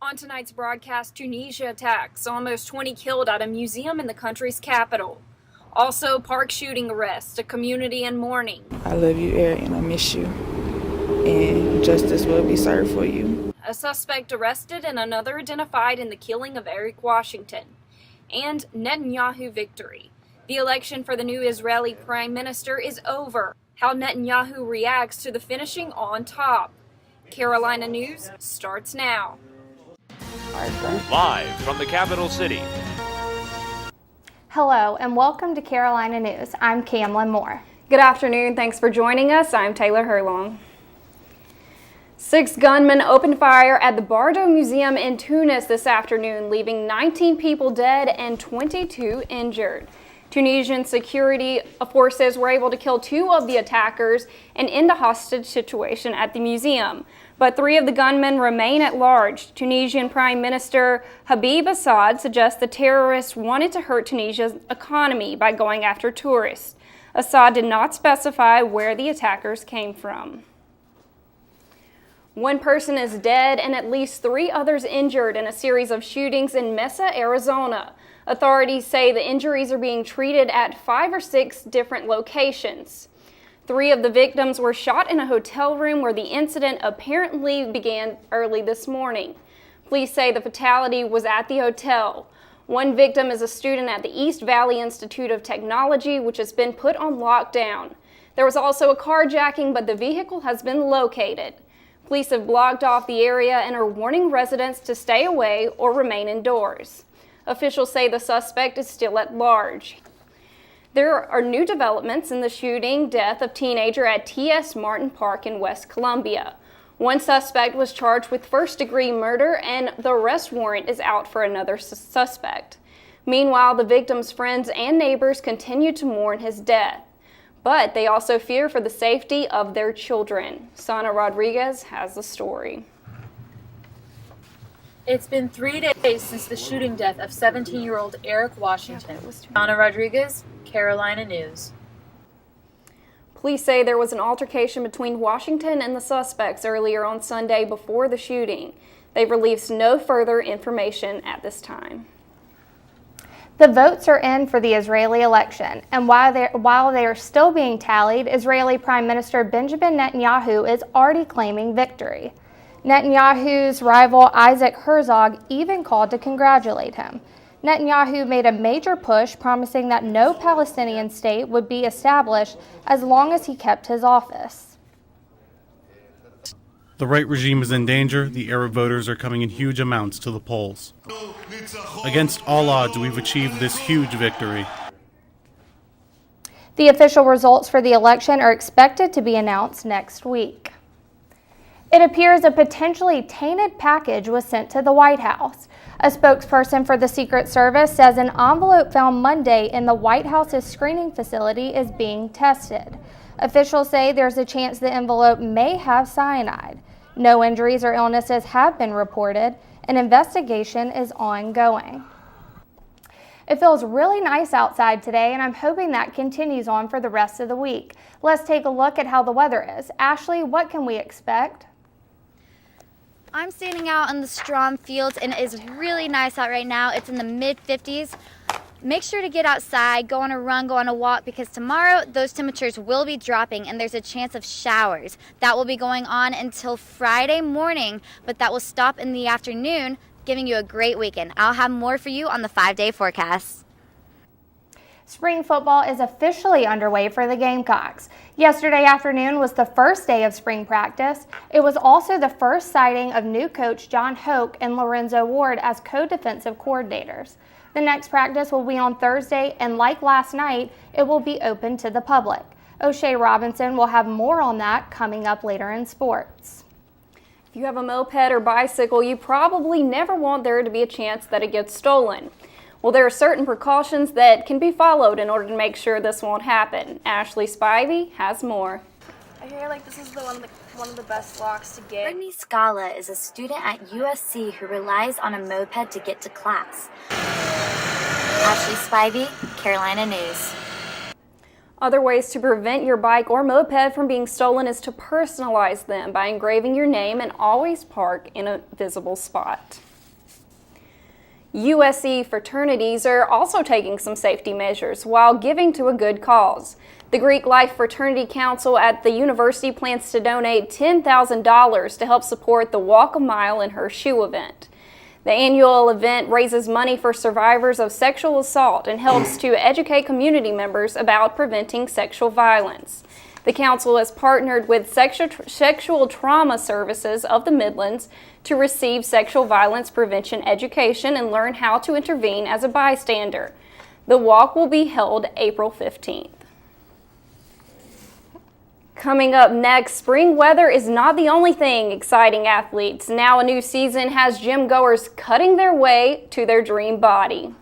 On tonight's broadcast, Tunisia attacks, almost 20 killed at a museum in the country's capital. Also, park shooting arrests, a community in mourning. I love you, Eric, and I miss you. And justice will be served for you. A suspect arrested and another identified in the killing of Eric Washington. And Netanyahu victory. The election for the new Israeli prime minister is over. How Netanyahu reacts to the finishing on top. Carolina News starts now. Live from the capital city. Hello and welcome to Carolina News. I'm Camlyn Moore. Good afternoon. Thanks for joining us. I'm Taylor Herlong. 6 gunmen opened fire at the Bardo Museum in Tunis this afternoon, leaving 19 people dead and 22 injured. Tunisian security forces were able to kill 2 of the attackers and end a hostage situation at the museum. But 3 of the gunmen remain at large. Tunisian Prime Minister Habib Assad suggests the terrorists wanted to hurt Tunisia's economy by going after tourists. Assad did not specify where the attackers came from. 1 person is dead and at least 3 others injured in a series of shootings in Mesa, Arizona. Authorities say the injuries are being treated at 5 or 6 different locations. 3 of the victims were shot in a hotel room where the incident apparently began early this morning. Police say the fatality was at the hotel. 1 victim is a student at the East Valley Institute of Technology, which has been put on lockdown. There was also a carjacking, but the vehicle has been located. Police have blocked off the area and are warning residents to stay away or remain indoors. Officials say the suspect is still at large. There are new developments in the shooting death of teenager at T.S. Martin Park in West Columbia. 1 suspect was charged with first-degree murder, and the arrest warrant is out for another suspect. Meanwhile, the victim's friends and neighbors continue to mourn his death, but they also fear for the safety of their children. Sana Rodriguez has the story. It's been 3 days since the shooting death of 17-year-old Eric Washington. Ana Rodriguez, Carolina News. Police say there was an altercation between Washington and the suspects earlier on Sunday before the shooting. They've released no further information at this time. The votes are in for the Israeli election, and while they are still being tallied, Israeli Prime Minister Benjamin Netanyahu is already claiming victory. Netanyahu's rival Isaac Herzog even called to congratulate him. Netanyahu made a major push, promising that no Palestinian state would be established as long as he kept his office. The right regime is in danger. The Arab voters are coming in huge amounts to the polls. Against all odds, we've achieved this huge victory. The official results for the election are expected to be announced next week. It appears a potentially tainted package was sent to the White House. A spokesperson for the Secret Service says an envelope found Monday in the White House's screening facility is being tested. Officials say there's a chance the envelope may have cyanide. No injuries or illnesses have been reported. An investigation is ongoing. It feels really nice outside today, and I'm hoping that continues on for the rest of the week. Let's take a look at how the weather is. Ashley, what can we expect? I'm standing out in the Strom Fields and it is really nice out right now. It's in the mid-50s. Make sure to get outside, go on a run, go on a walk, because tomorrow those temperatures will be dropping and there's a chance of showers. That will be going on until Friday morning, but that will stop in the afternoon, giving you a great weekend. I'll have more for you on the 5-day forecast. Spring football is officially underway for the Gamecocks. Yesterday afternoon was the first day of spring practice. It was also the first sighting of new coach John Hoke and Lorenzo Ward as co-defensive coordinators. The next practice will be on Thursday, and like last night, it will be open to the public. O'Shea Robinson will have more on that coming up later in sports. If you have a moped or bicycle, you probably never want there to be a chance that it gets stolen. Well, there are certain precautions that can be followed in order to make sure this won't happen. Ashley Spivey has more. I hear this is one of the best locks to get. Brittany Scala is a student at USC who relies on a moped to get to class. Ashley Spivey, Carolina News. Other ways to prevent your bike or moped from being stolen is to personalize them by engraving your name and always park in a visible spot. USC fraternities are also taking some safety measures while giving to a good cause. The Greek Life Fraternity Council at the university plans to donate $10,000 to help support the Walk a Mile in Her Shoe event. The annual event raises money for survivors of sexual assault and helps to educate community members about preventing sexual violence. The council has partnered with Sexual Trauma Services of the Midlands to receive sexual violence prevention education and learn how to intervene as a bystander. The walk will be held April 15th. Coming up next, spring weather is not the only thing exciting athletes. Now a new season has gym goers cutting their way to their dream body.